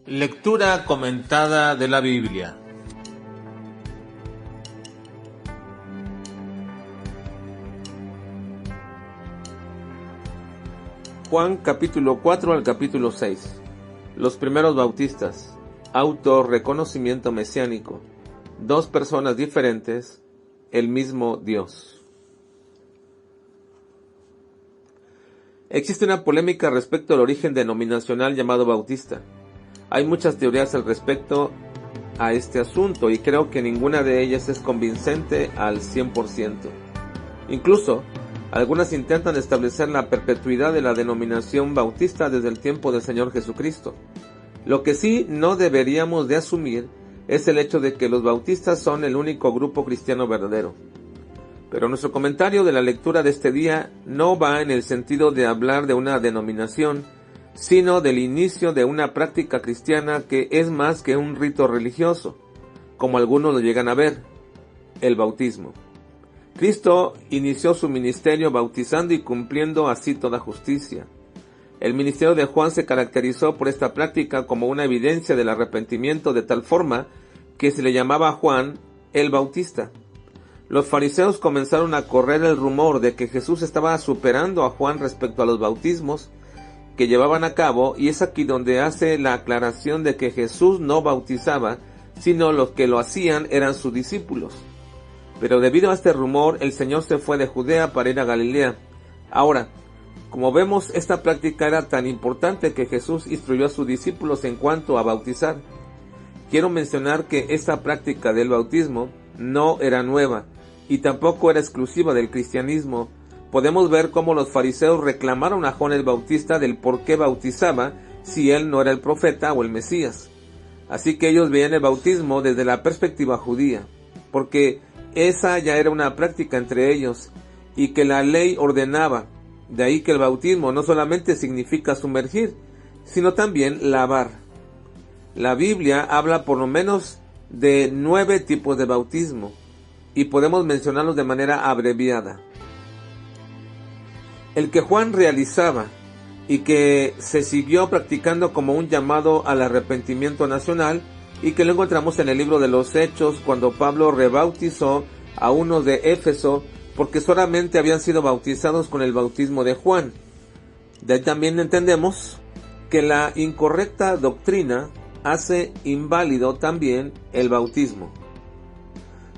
Lectura comentada de la Biblia. Juan capítulo 4 al capítulo 6. Los primeros bautistas. Autorreconocimiento mesiánico. Dos personas diferentes, el mismo Dios. Existe una polémica respecto al origen denominacional llamado bautista. Hay muchas teorías al respecto a este asunto y creo que ninguna de ellas es convincente al 100%. Incluso, algunas intentan establecer la perpetuidad de la denominación bautista desde el tiempo del Señor Jesucristo. Lo que sí no deberíamos de asumir es el hecho de que los bautistas son el único grupo cristiano verdadero. Pero nuestro comentario de la lectura de este día no va en el sentido de hablar de una denominación, sino del inicio de una práctica cristiana que es más que un rito religioso, como algunos lo llegan a ver, el bautismo. Cristo inició su ministerio bautizando y cumpliendo así toda justicia. El ministerio de Juan se caracterizó por esta práctica como una evidencia del arrepentimiento de tal forma que se le llamaba a Juan el Bautista. Los fariseos comenzaron a correr el rumor de que Jesús estaba superando a Juan respecto a los bautismos que llevaban a cabo, y es aquí donde hace la aclaración de que Jesús no bautizaba, sino los que lo hacían eran sus discípulos. Pero debido a este rumor, el Señor se fue de Judea para ir a Galilea. Ahora, como vemos, esta práctica era tan importante que Jesús instruyó a sus discípulos en cuanto a bautizar. Quiero mencionar que esta práctica del bautismo no era nueva, y tampoco era exclusiva del cristianismo. Podemos ver cómo los fariseos reclamaron a Juan el Bautista del por qué bautizaba si él no era el profeta o el Mesías. Así que ellos veían el bautismo desde la perspectiva judía, porque esa ya era una práctica entre ellos y que la ley ordenaba. De ahí que el bautismo no solamente significa sumergir, sino también lavar. La Biblia habla por lo menos de 9 tipos de bautismo y podemos mencionarlos de manera abreviada. El que Juan realizaba y que se siguió practicando como un llamado al arrepentimiento nacional y que lo encontramos en el libro de los Hechos cuando Pablo rebautizó a unos de Éfeso porque solamente habían sido bautizados con el bautismo de Juan. De ahí también entendemos que la incorrecta doctrina hace inválido también el bautismo.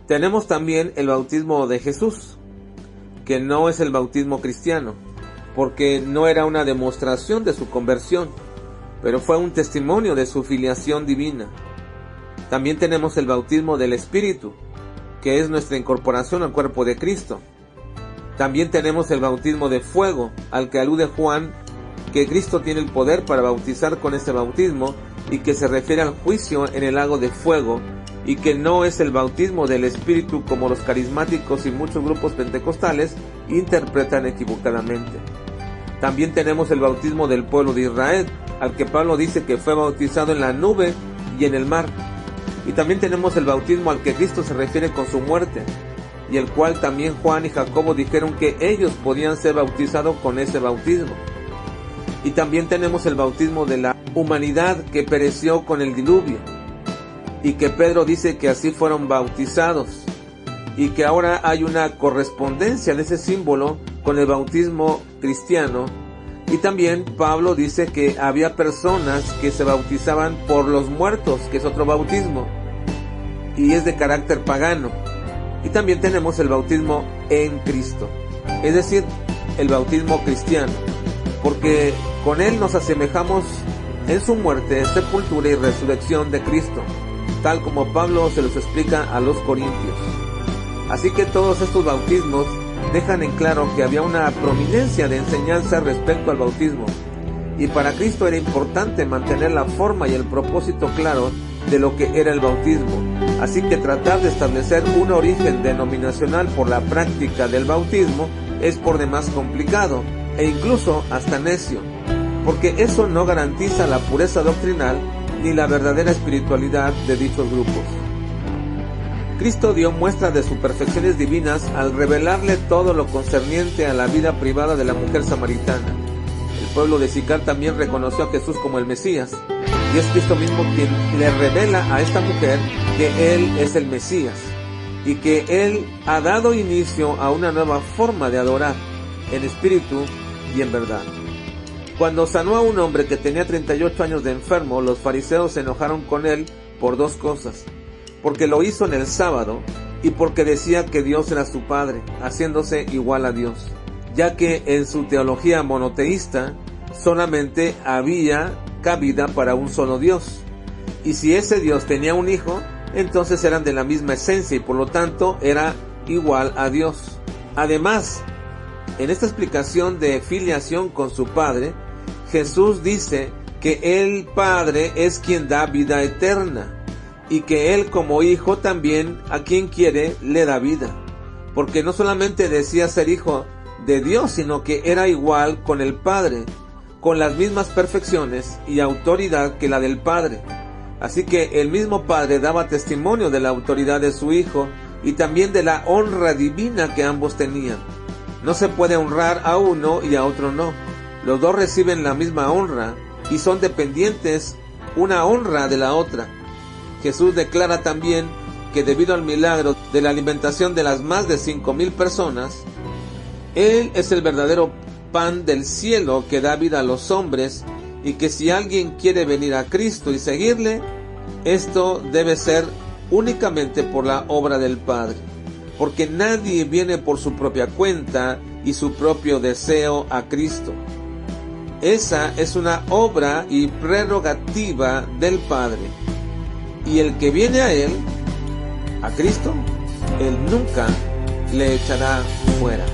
Tenemos también el bautismo de Jesús, que no es el bautismo cristiano, porque no era una demostración de su conversión, pero fue un testimonio de su filiación divina. También tenemos el bautismo del Espíritu, que es nuestra incorporación al cuerpo de Cristo. También tenemos el bautismo de fuego, al que alude Juan, que Cristo tiene el poder para bautizar con este bautismo y que se refiere al juicio en el lago de fuego, y que no es el bautismo del Espíritu como los carismáticos y muchos grupos pentecostales interpretan equivocadamente. También tenemos el bautismo del pueblo de Israel, al que Pablo dice que fue bautizado en la nube y en el mar. Y también tenemos el bautismo al que Cristo se refiere con su muerte, y el cual también Juan y Jacobo dijeron que ellos podían ser bautizados con ese bautismo. Y también tenemos el bautismo de la humanidad que pereció con el diluvio, y que Pedro dice que así fueron bautizados, y que ahora hay una correspondencia de ese símbolo con el bautismo cristiano. Y también Pablo dice que había personas que se bautizaban por los muertos, que es otro bautismo, y es de carácter pagano. Y también tenemos el bautismo en Cristo, es decir, el bautismo cristiano, porque con él nos asemejamos en su muerte, sepultura y resurrección de Cristo, tal como Pablo se los explica a los corintios. Así que todos estos bautismos dejan en claro que había una prominencia de enseñanza respecto al bautismo, y para Cristo era importante mantener la forma y el propósito claro de lo que era el bautismo. Así que tratar de establecer un origen denominacional por la práctica del bautismo es por demás complicado e incluso hasta necio, porque eso no garantiza la pureza doctrinal ni la verdadera espiritualidad de dichos grupos. Cristo dio muestra de sus perfecciones divinas al revelarle todo lo concerniente a la vida privada de la mujer samaritana. El pueblo de Sicar también reconoció a Jesús como el Mesías, y es Cristo mismo quien le revela a esta mujer que Él es el Mesías y que Él ha dado inicio a una nueva forma de adorar en espíritu y en verdad. Cuando sanó a un hombre que tenía 38 años de enfermo, los fariseos se enojaron con Él por dos cosas: porque lo hizo en el sábado y porque decía que Dios era su Padre, haciéndose igual a Dios, ya que en su teología monoteísta solamente había cabida para un solo Dios, y si ese Dios tenía un hijo, entonces eran de la misma esencia y por lo tanto era igual a Dios. Además, en esta explicación de filiación con su Padre, Jesús dice que el Padre es quien da vida eterna y que Él como Hijo también a quien quiere le da vida, porque no solamente decía ser hijo de Dios, sino que era igual con el Padre, con las mismas perfecciones y autoridad que la del Padre. Así que el mismo Padre daba testimonio de la autoridad de su Hijo y también de la honra divina que ambos tenían. No se puede honrar a uno y a otro no. Los dos reciben la misma honra y son dependientes una honra de la otra. Jesús declara también que debido al milagro de la alimentación de las más de 5,000 personas, Él es el verdadero pan del cielo que da vida a los hombres, y que si alguien quiere venir a Cristo y seguirle, esto debe ser únicamente por la obra del Padre, porque nadie viene por su propia cuenta y su propio deseo a Cristo. Esa es una obra y prerrogativa del Padre, y el que viene a Él, a Cristo, Él nunca le echará fuera.